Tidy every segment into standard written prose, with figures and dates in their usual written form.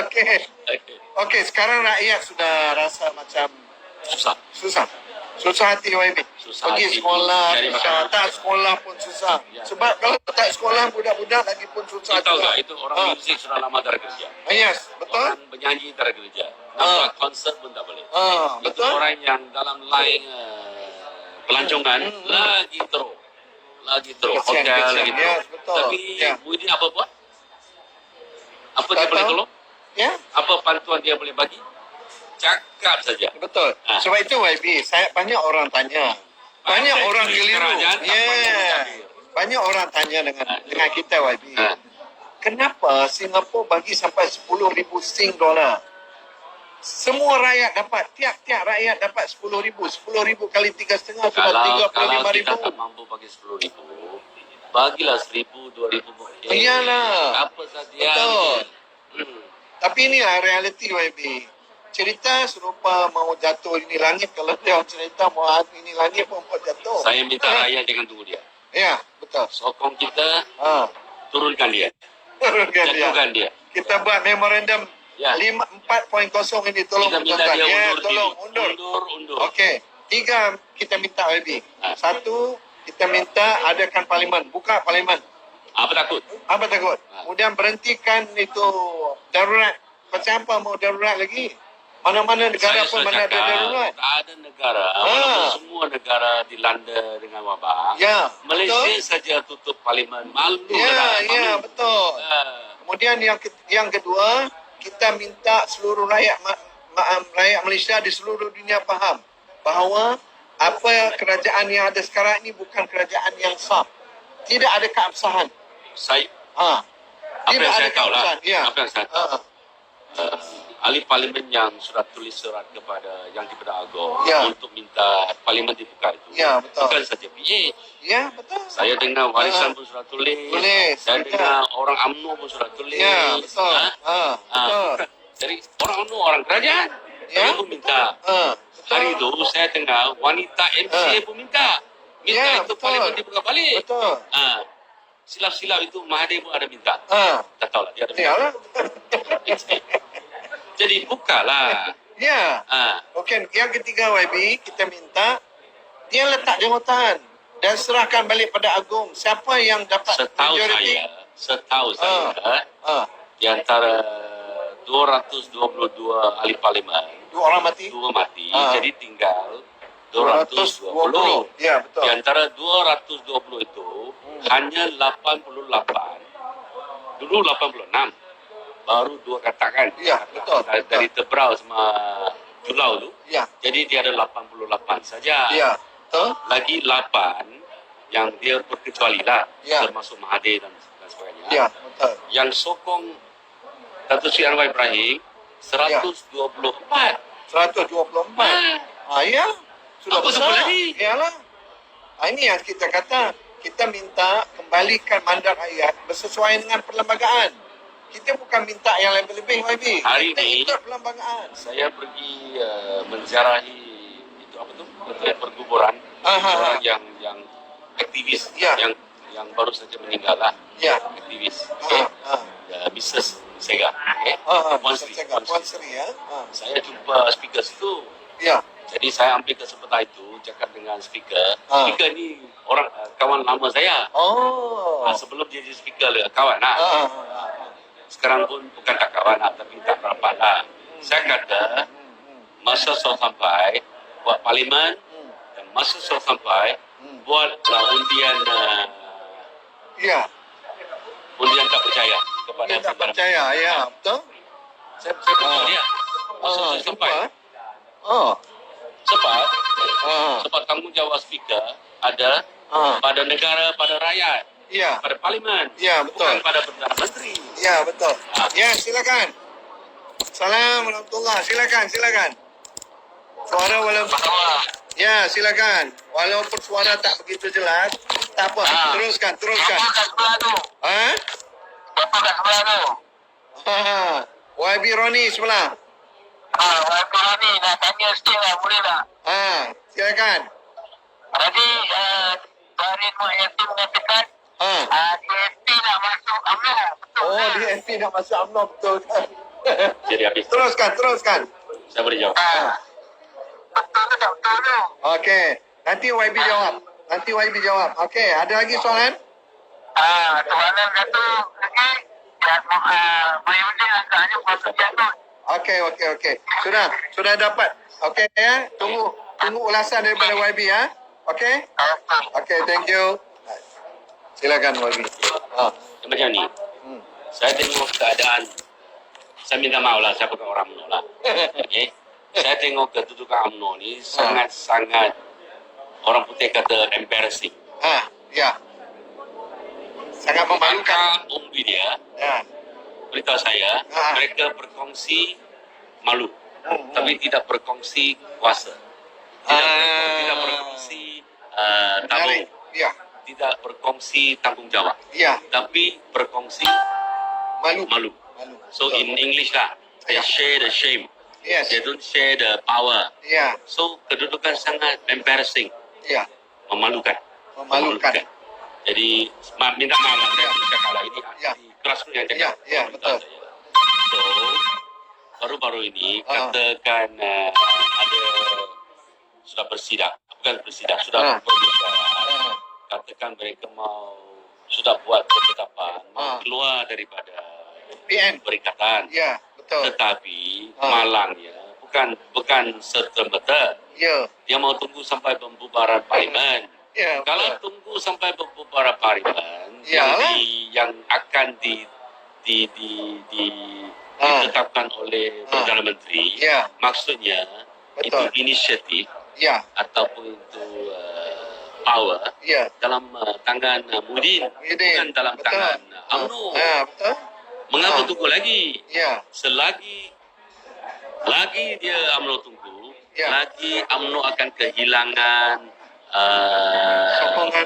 Okey. Okey, sekarang rakyat sudah rasa macam susah. Susah hati YB. Pergi sekolah susah, tak sekolah pun susah. Sebab kalau tak sekolah budak-budak lagi pun susah. Tahu tak itu orang muzik sudah lama tak ada kerja. Yes, betul. Orang penyanyi tak ada kerja. Nampak konsert pun tak boleh. Itu Betul. orang yang dalam line pelancongan lagi teruk. Kesian, Hotel lagi ya, teruk. betul. Tapi Muhyiddin apa buat? Apa dia boleh tolong? Ya, Apa bantuan dia boleh bagi? Cakap saja. betul. Sebab itu YB, saya banyak orang tanya. Banyak orang keliru. Banyak orang tanya dengan kita YB. Kenapa Singapura bagi sampai 10,000 Sing dolar? Semua rakyat dapat, tiap-tiap rakyat dapat 10,000. 10,000 kali 3,5 sudah 35,000. Kalau kita tak mampu bagi 10,000, bagilah 1,000, 2,000. Iyalah. Apa saja. Betul. Tapi inilah realiti YB. Cerita serupa mau jatuh ini langit. Kalau dia cerita mau ini langit pun jatuh. Saya minta rakyat jangan tunggu dia. Ya, betul. Sokong kita, turunkan dia. Jatuhkan dia. Kita buat memorandum 4.0 ini tolong kita minta dia undur. Tolong undur. Okey. 3 kita minta YB. 1 kita minta adakan parlimen, buka parlimen. Apa takut? Kemudian berhentikan itu darurat. Macam apa mau darurat lagi? Mana-mana negara pun mana ada darurat. Tak ada negara. Walaupun semua negara dilanda dengan wabak. Malaysia saja tutup parlimen. Malu. Betul. Kemudian yang kedua, kita minta seluruh rakyat Malaysia di seluruh dunia faham bahawa apa kerajaan yang ada sekarang ini bukan kerajaan yang sah. Tidak ada keabsahan. Apa yang saya tahu lah. Ahli parlimen yang sudah tulis surat kepada Yang di-Pertuan Agong untuk minta parlimen dibuka itu. Bukan saja PA. Betul. Saya dengar Warisan pun sudah tulis. Saya dengar orang UMNO pun sudah tulis. Betul. Jadi orang UMNO, orang kerajaan. Saya pun minta. Hari itu saya dengar wanita MCA pun minta. Itu parlimen dibuka balik. Betul. Silap-silap itu Mahathir pun ada minta. Tak tahulah dia ada minta. Jadi bukalah. Okey, yang ketiga YB, kita minta dia letak jawatan dan serahkan balik pada Agong. Siapa yang dapat majoriti? Setahu saya, di antara 222 ahli parlimen, 2 mati, jadi tinggal 220. Betul. Di antara 220 itu hanya 88. Dulu 86. Baru 2 katakan. Betul. Dari Tebrau sama Julau tu. Jadi dia ada 88 saja. Betul. Lagi 8 yang dia berkecuali lah. Termasuk Mahathir dan sebagainya. Betul. Yang sokong Datuk Seri Anwar Ibrahim 124. 124. Sudah apa besar. lagi? Ini yang kita kata. Kita minta kembalikan mandat rakyat bersesuaian dengan perlembagaan. Kita bukan minta yang lebih-lebih YB. Hari kita ini ikut perlembagaan. Saya pergi menziarahi itu apa tu? Perkuburan orang yang aktivis yang baru saja meninggal lah. Aktivis. Mrs. Sega. Puan Sri Saya jumpa speaker situ. Jadi saya ambil kesempatan itu cakap dengan speaker. Speaker ni orang kawan lama saya. Sebelum dia jadi speaker kawan lah. Sekarang pun bukan tak kawan lah, tapi tak rapat lah. Saya kata masa sudah sampai buat parlimen dan masa sudah sampai buatlah undian undian tak percaya kepada dia tak percaya. Betul. Saya betul dia. Masa sudah sampai. Sebab tanggungjawab speaker ada pada negara, pada rakyat, pada parlimen, betul. bukan pada Perdana Menteri. Betul. Silakan. Assalamualaikum warahmatullahi. Silakan. Suara walaupun silakan. Walaupun suara tak begitu jelas, tak apa. Teruskan. Bapa kat sebelah tu. YB Roni sebelah. YB Roni nak tanya sikit lah, boleh tak? Silakan. Tadi dari Mak Yatim mengatakan DSP nak masuk UMNO. DSP nak masuk UMNO, betul kan? habis. Teruskan. Saya boleh jawab. Betul tu tak betul tu? Okey. Nanti YB jawab. Okey, ada lagi soalan? Soalan satu lagi. Ya, Mahyudin agaknya masuk jatuh. Okey. Sudah dapat. Okey ya. Tunggu ulasan daripada YB ya. Okey? Okey, thank you. Silakan YB. Macam ni. Saya tengok keadaan. Saya minta maaf lah, saya bukan orang UMNO lah. Okay? Saya tengok kedudukan UMNO ni sangat-sangat orang putih kata embarrassing. Ya. Sangat memalukan. Maka umbi dia Ya. beritahu saya, mereka berkongsi malu, tapi tidak berkongsi kuasa. Tidak berkongsi tabung. Ya. Tidak berkongsi tanggung jawab. Ya. Tapi berkongsi malu. So in English lah, they share the shame. Yes. They don't share the power. Ya. So kedudukan sangat embarrassing, Ya. memalukan. Jadi minta maaf lah, saya boleh cakap lah, ini keras pun yang cakap. Ya, betul. So baru-baru ini katakan ada sudah bersidang, sudah berbicara. Katakan mereka sudah buat ketetapan, mau keluar daripada PN. perikatan. Ya, betul. Tetapi malangnya bukan serta-merta. Ya. Dia mau tunggu sampai pembubaran parlimen. Ya. Kalau tunggu sampai pembubaran parlimen yang akan ditetapkan oleh Perdana Menteri, maksudnya Betul. itu inisiatif Ya. ataupun itu power dalam tangan Muhyiddin, bukan dalam tangan UMNO. Betul. Mengapa tunggu lagi? Ya. Selagi dia UMNO tunggu, Ya. lagi UMNO akan kehilangan Sokongan.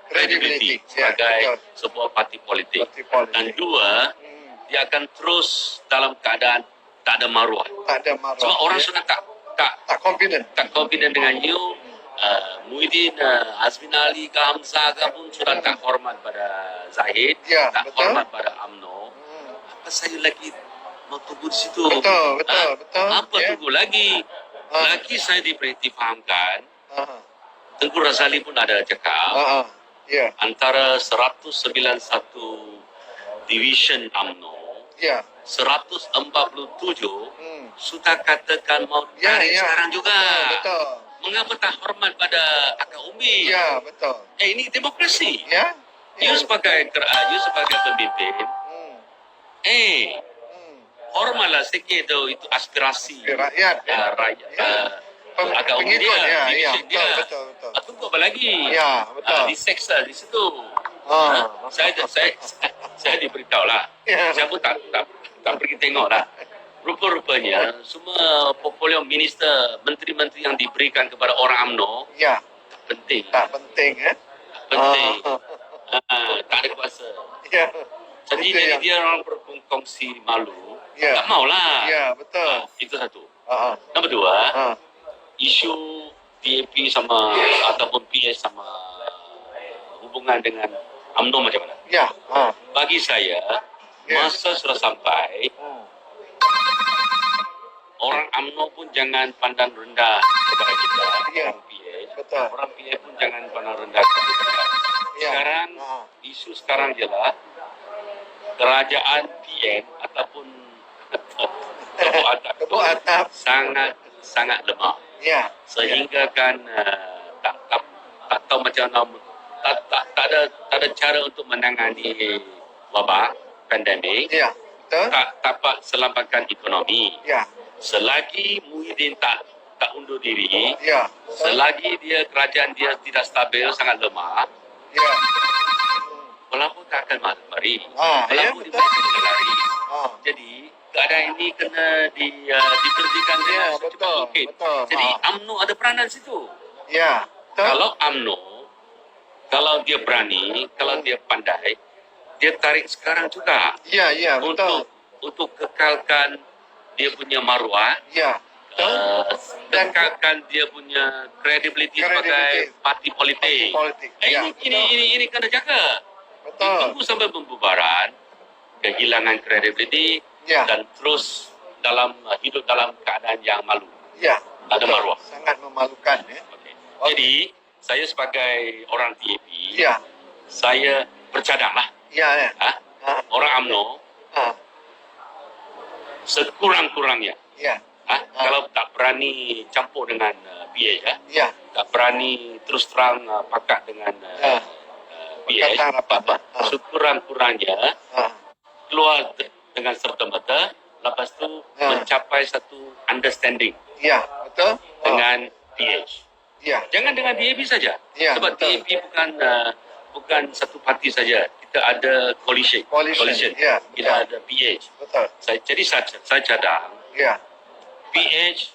credibility Ya, sebagai betul. sebuah parti politik. Parti politik. Dan dua, dia akan terus dalam keadaan tak ada maruah. Tak ada marah. Sebab orang sudah tak confident dengan you. Muhyiddin, Azmin Ali, Hamzah pun sudah tak hormat pada Zahid, Ya, tak betul. hormat pada UMNO. Apa saya lagi mau tunggu di situ? Betul. Apa Ya. tunggu lagi? Lagi saya difahamkan, Tengku Razali pun ada cakap, Ya. antara 191 division UMNO, Ya. 147 sudah katakan mau Ya, tarik sekarang juga. Betul. Mengapa tak hormat pada akak umbi? Ya, betul. Ini demokrasi. Ya. You sebagai pemimpin, hormatlah sikit itu aspirasi Rakyat. rakyat. Agak umum Pengikut, dia, ya, division dia. betul. Tunggu apa lagi? Ya, betul. Diseksa di situ. Saya diberitahu lah. Ya. Saya pun tak pergi tengok lah. Rupa-rupanya semua portfolio minister, menteri-menteri yang diberikan kepada orang UMNO Ya. penting. Tak penting, Penting. Tak ada kuasa. Ya. Jadi Itu yang- dia orang berkongsi malu. Ya. Tak maulah. Ya, betul. Itu satu. Ha. Nombor dua, Ha. isu DAP sama ataupun PS sama hubungan dengan UMNO macam mana? Ya. Bagi saya, masa sudah sampai, orang UMNO pun jangan pandang rendah kepada kita, Ya. orang PS. Betul. Orang PS pun jangan pandang rendah kepada kita. Ya. Sekarang, isu sekarang ialah kerajaan PN ataupun Kebun atap. sangat lemah. Ya. Sehingga kan tak tahu macam mana, tak ada cara untuk menangani wabak pandemik. Ya. Betul. Tak dapat selamatkan ekonomi. Ya. Selagi Muhyiddin tak undur diri, Ya. selagi kerajaan dia tidak stabil, sangat lemah, Ya. pelapor tak akan mari. Ya, Pelapor betul. dia lari. Jadi keadaan ini kena ditertikan dia Ya, secepat betul, mungkin. betul. Jadi UMNO ada peranan situ. Ya. Betul. Kalau UMNO, kalau dia berani, kalau dia pandai, dia tarik sekarang juga Ya, betul. untuk kekalkan dia punya maruah, Ya. Dan kekalkan dia punya credibility sebagai Credibility. parti politik. politik. Ya, Ini kena jaga. betul. Tunggu sampai pembubaran, kehilangan credibility Ya. dan terus hidup dalam keadaan yang malu. Ya. Tak ada maruah. Sangat memalukan ya. Okay. Jadi saya sebagai orang TAP, Ya. saya bercadang lah. Ya. Orang UMNO sekurang-kurangnya. Ya. Kalau tak berani campur dengan PH, Ya. tak berani terus terang pakat dengan PH, sekurang-kurangnya keluar dengan serta-merta, lepas tu mencapai satu understanding. Ya, betul. Dengan PH. Ya. Jangan dengan DAP saja. Ya, Sebab betul. DAP bukan satu parti saja. Kita ada coalition. Ya, Kita ada PH. betul. Jadi saya cadang Ya. PH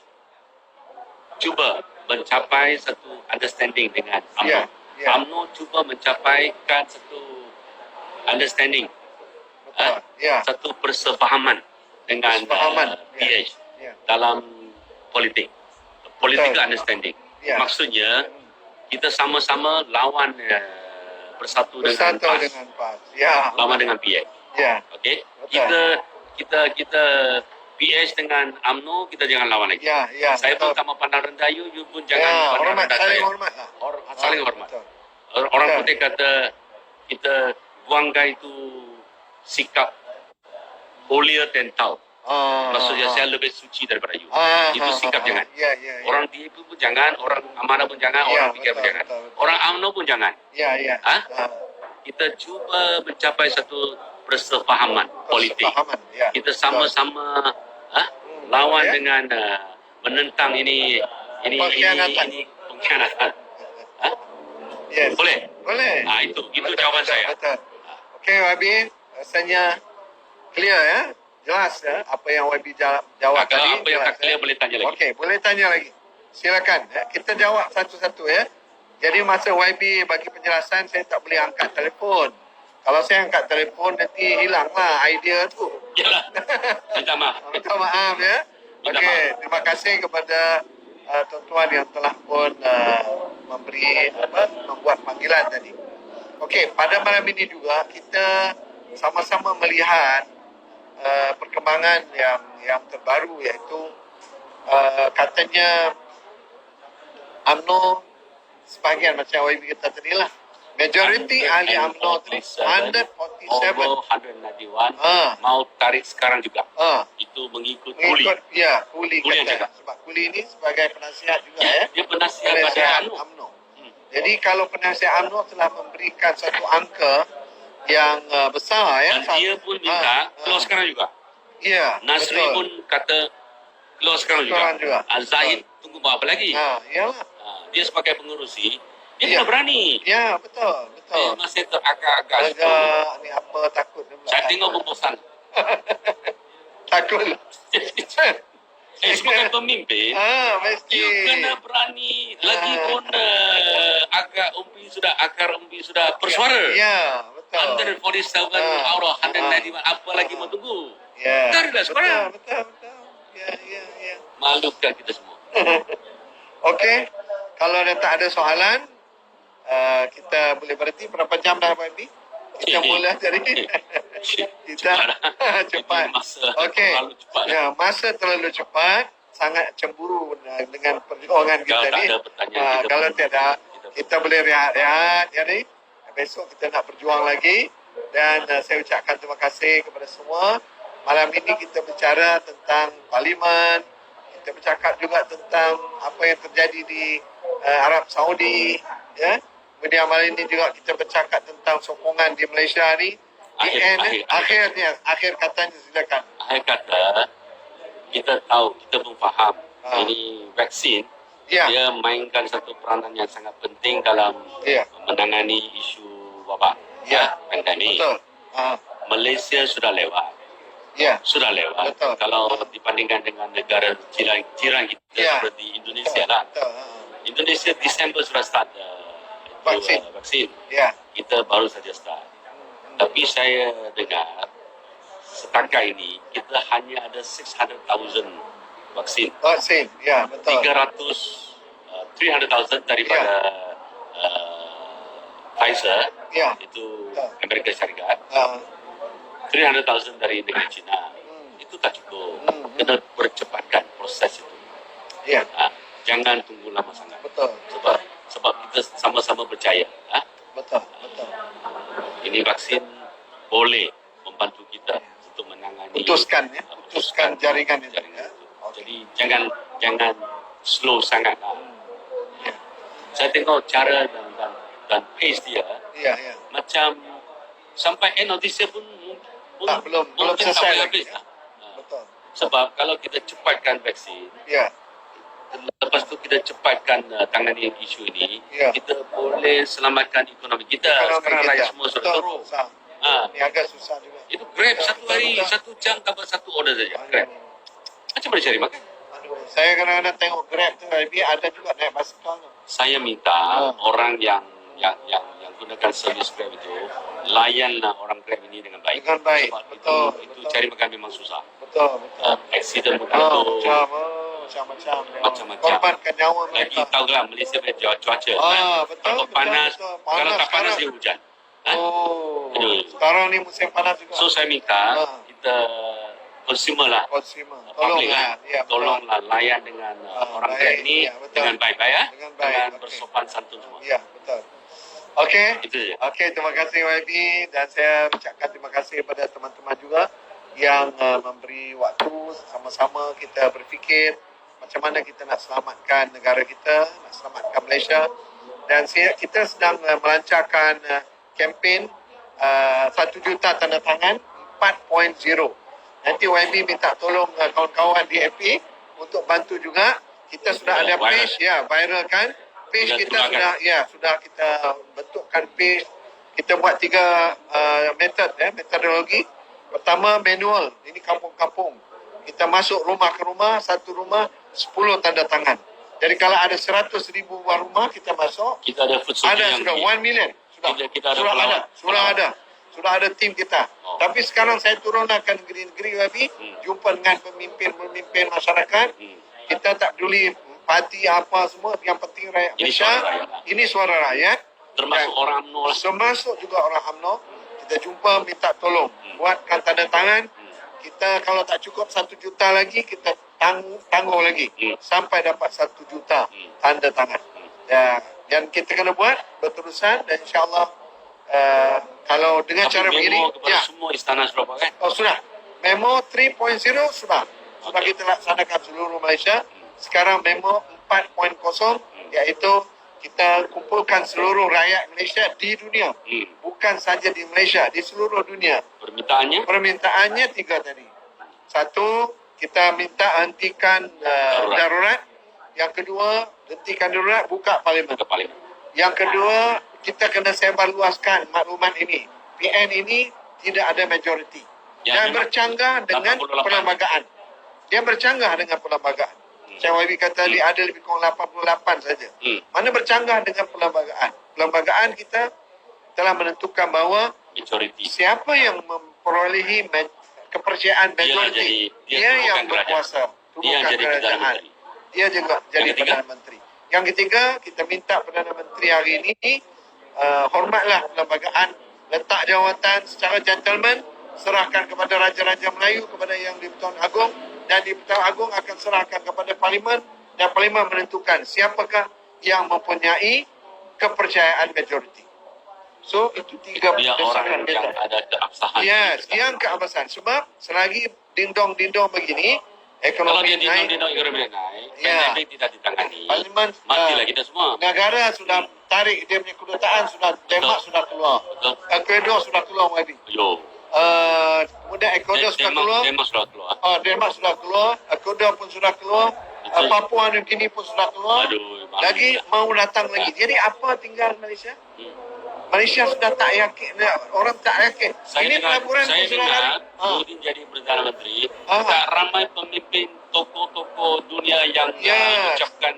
cuba mencapai satu understanding dengan UMNO. Ya, ya. UMNO cuba mencapaikan satu understanding. Betul. Ya. Satu persefahaman dengan PH Ya. dalam politik. Political Betul. understanding. Ya. Maksudnya kita sama-sama lawan bersatu dengan PAS. Ya. lawan dengan PH. Ya. Okey. Betul. Kita PH dengan UMNO kita jangan lawan lagi. Ya, ya. Saya pun tak mau pandang rendah you pun jangan pandang rendah saya. Saling hormat lah. Saling hormat. Betul. Orang Betul. putih kata kita buangkan itu sikap holier than thou. Maksudnya saya lebih suci daripada you. Itu sikap jangan. Ya. Orang DAP pun jangan, orang amanah pun jangan, Ya, orang PKP pun jangan. betul. Orang UMNO pun jangan. Ya. Kita cuba mencapai satu persefahaman politik. Ya. Kita sama-sama lawan Ya. dengan menentang ini Pengkhianatan. pengkhianatan. Yes. Boleh? Boleh. Itu jawaban saya. Betul. Okey, YB, rasanya clear ya? Jelas ya apa yang YB jawab Kalau tadi. apa yang tak clear boleh tanya lagi. Okey, boleh tanya lagi. Silakan. Ya. Kita jawab satu-satu ya. Jadi masa YB bagi penjelasan, saya tak boleh angkat telefon. Kalau saya angkat telefon, nanti hilanglah idea tu. Yalah. Minta maaf. Minta maaf ya. Minta Okey, terima kasih kepada tuan-tuan yang telah pun membuat panggilan tadi. Okey, pada malam ini juga kita sama-sama melihat perkembangan yang terbaru, iaitu katanya UMNO sebahagian macam YB kata tadi lah. Majoriti ahli UMNO 147 Over 191 mau tarik sekarang juga. Itu mengikut kuli. Ya, kuli Kuli yang kata. cakap. Sebab kuli ini sebagai penasihat juga ya. Dia penasihat pada Penasihat UMNO. UMNO. Jadi kalau penasihat UMNO telah memberikan satu angka yang besar ya. Dan dia pun minta keluar sekarang juga. Ya, Nasri betul. pun kata keluar sekarang juga. Zahid tunggu apa lagi? Iyalah. Dia sebagai pengurusi, dia Ya. tidak berani. Ya, betul. Dia masih teragak-agak. Agak ni apa takut dia pula. Saya tengok pun bosan. Takut. Sebagai pemimpin, Mesti. you kena berani. Lagi pun akar umbi sudah bersuara. Ya, betul. 147 out of 191. Apa lagi mau tunggu? Ya. Taruhlah sekarang. Betul. Ya. Malukan kita semua. Okey. Kalau dah tak ada soalan, kita boleh berhenti. Berapa jam dah, Pak Ibi? Kita mula jadi. Kita cepat. Okey. Ya, masa terlalu cepat. Sangat cemburu dengan perjuangan kita Kalau tak ni. ada pertanyaan, Kalau tiada, kita boleh rehat-rehat. Jadi, besok kita nak berjuang lagi. Dan saya ucapkan terima kasih kepada semua. Malam ini kita bicara tentang Parlimen. Kita bercakap juga tentang apa yang terjadi di Arab Saudi. Ya. Kemudian malam ini juga kita bercakap tentang sokongan di Malaysia ni. Akhir katanya silakan. Akhir kata, kita tahu, kita pun faham ini vaksin, dia mainkan satu peranan yang sangat penting dalam menangani isu wabak pandemik. Betul. Malaysia sudah lewat. Sudah lewat. Betul. Kalau dibandingkan dengan negara jiran kita seperti Indonesia lah. Indonesia Disember sudah start vaksin. Kita baru saja start. Tapi saya dengar setakat ini kita hanya ada 600,000 vaksin. Vaksin, ya betul. 300,000 daripada Pfizer, itu Amerika Syarikat. 300,000 dari negara China. Itu tak cukup. Kena jangan tunggu lama sangat. Betul. Sebab kita sama-sama percaya. Betul. Ini vaksin boleh membantu kita untuk menangani Putuskan jaringan itu. Jaringan itu. Jadi jangan slow sangat. Saya tengok cara dan pace dia. Ya. Macam sampai end of this year pun belum mungkin selesai tak lagi. habis. Betul. Sebab kalau kita cepatkan vaksin, Ya. lepas tu kita cepatkan tangani isu ini, Ya. kita boleh selamatkan ekonomi kita. Sekarang rakyat semua sudah turun. Ini agak susah juga. Itu Grab satu hari, 1 jam dapat 1 order saja. Grab. Macam mana cari makan? Saya kadang-kadang tengok Grab tu, ada juga naik basikal. Saya minta orang yang gunakan servis Grab itu layanlah orang Grab ini dengan baik. Dengan baik. Sebab itu cari makan memang susah. Betul. Accident berlaku. Macam-macam. Korbankan nyawa Lagi mereka. tahu lah Malaysia punya cuaca. Betul. Kalau panas, kalau tak panas dia hujan. Sekarang ni musim panas juga. So saya minta kita consumer lah. Tolonglah layan dengan orang Grab ni dengan baik-baik dengan bersopan santun semua. Ya, betul. Okey. Itu je. Okey, terima kasih YB dan saya ucapkan terima kasih kepada teman-teman juga yang memberi waktu sama-sama kita berfikir macam mana kita nak selamatkan negara kita, nak selamatkan Malaysia, dan kita sedang melancarkan kempen 1 juta tanda tangan 4.0. Nanti YB minta tolong kawan-kawan DAP untuk bantu juga. Kita sudah ada page, viralkan. Page kita sudah kita bentukkan page. Kita buat 3 metodologi. Pertama, manual. Ini kampung-kampung. Kita masuk rumah ke rumah, satu rumah 10 tanda tangan. Jadi kalau ada 100,000 rumah kita masuk, kita ada food social ada sudah 1 million. Sudah ada tim kita. Tapi sekarang saya turun ke negeri-negeri lagi, jumpa dengan pemimpin masyarakat. Kita tak peduli parti apa semua, yang penting rakyat Malaysia. Ini suara rakyat. Termasuk orang UMNO lah. Termasuk juga orang UMNO. Kita jumpa, minta tolong. Buatkan tanda tangan. Kita kalau tak cukup 1 juta lagi, kita tangguh lagi. Sampai dapat 1 juta tanda tangan. Dan kita kena buat berterusan dan insyaAllah kalau dengan tapi cara begini, semua istana sudah pakai. Sudah. Memo 3.0 sudah kita laksanakan seluruh Malaysia. Sekarang memo 4.0 iaitu kita kumpulkan seluruh rakyat Malaysia di dunia. Bukan saja di Malaysia, di seluruh dunia. Permintaannya 3 tadi. 1, kita minta hentikan darurat. Yang kedua, hentikan darurat, buka parlimen. Yang kedua, kita kena sebarluaskan maklumat ini. PN ini tidak ada majoriti. Dan bercanggah dengan perlembagaan. Dia bercanggah dengan perlembagaan. Macam YB kata tadi ada lebih kurang 88 saja. Mana bercanggah dengan perlembagaan. Perlembagaan kita telah menentukan bahawa siapa yang memperolehi kepercayaan majoriti, dia yang berkuasa. Dia jadi kerajaan. Dia juga jadi Perdana Menteri. Yang ketiga, kita minta Perdana Menteri hari ini hormatlah perlembagaan, letak jawatan secara gentleman, serahkan kepada Raja-Raja Melayu, kepada Yang di-Pertuan Agong, dan di-Pertuan Agong akan serahkan kepada Parlimen, dan Parlimen menentukan siapakah yang mempunyai kepercayaan majoriti. So, itu 3 orang yang ada keabsahan. Yes, yang keabsahan. Sebab selagi dindong-dindong begini, ekonomi naik. Kalau dia ekonomi naik, pandemik tidak ditangani. Parlimen, matilah kita semua. Negara sudah tarik dia punya kedutaan, Denmark sudah keluar. Ecuador sudah keluar lagi. Kemudian Ecuador sudah keluar. Denmark sudah keluar. Ecuador pun sudah keluar. Papua New Guinea pun sudah keluar. Lagi mau datang lagi. Jadi apa tinggal Malaysia? Malaysia sudah tak yakin, orang tak yakin. Ini pelaburan saya pun sudah dengar Nurdin jadi Perdana Menteri, tak ramai pemimpin tokoh-tokoh dunia yang mengucapkan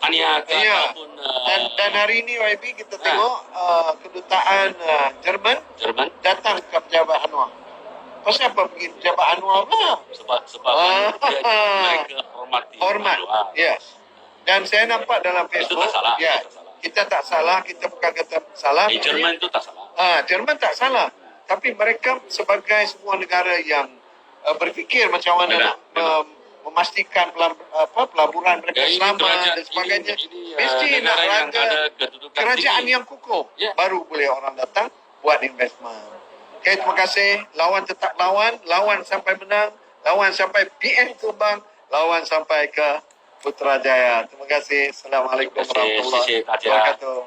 tahniah ataupun dan hari ini YB kita tengok kedutaan Jerman datang ke pejabat Anwar. Pasal apa pergi pejabat Anwar lah? Sebab mereka hormat. Yes. Dan saya nampak dalam Facebook. Itu tak salah. Kita tak salah, kita bukan kata salah. Jerman itu tak salah. Jerman tak salah. Tapi mereka sebagai sebuah negara yang berfikir macam mana nak memastikan pelaburan mereka ini selamat kerajaan- dan sebagainya. ini, Mesti nak negara yang raja ada kedudukan kerajaan tinggi. yang kukuh, Ya. baru boleh orang datang buat investment. Okay, terima kasih. Lawan tetap lawan sampai menang, lawan sampai PM tumbang, lawan sampai ke Putrajaya. Terima kasih. Assalamualaikum Terima kasih, warahmatullahi Sisi Taja. wabarakatuh.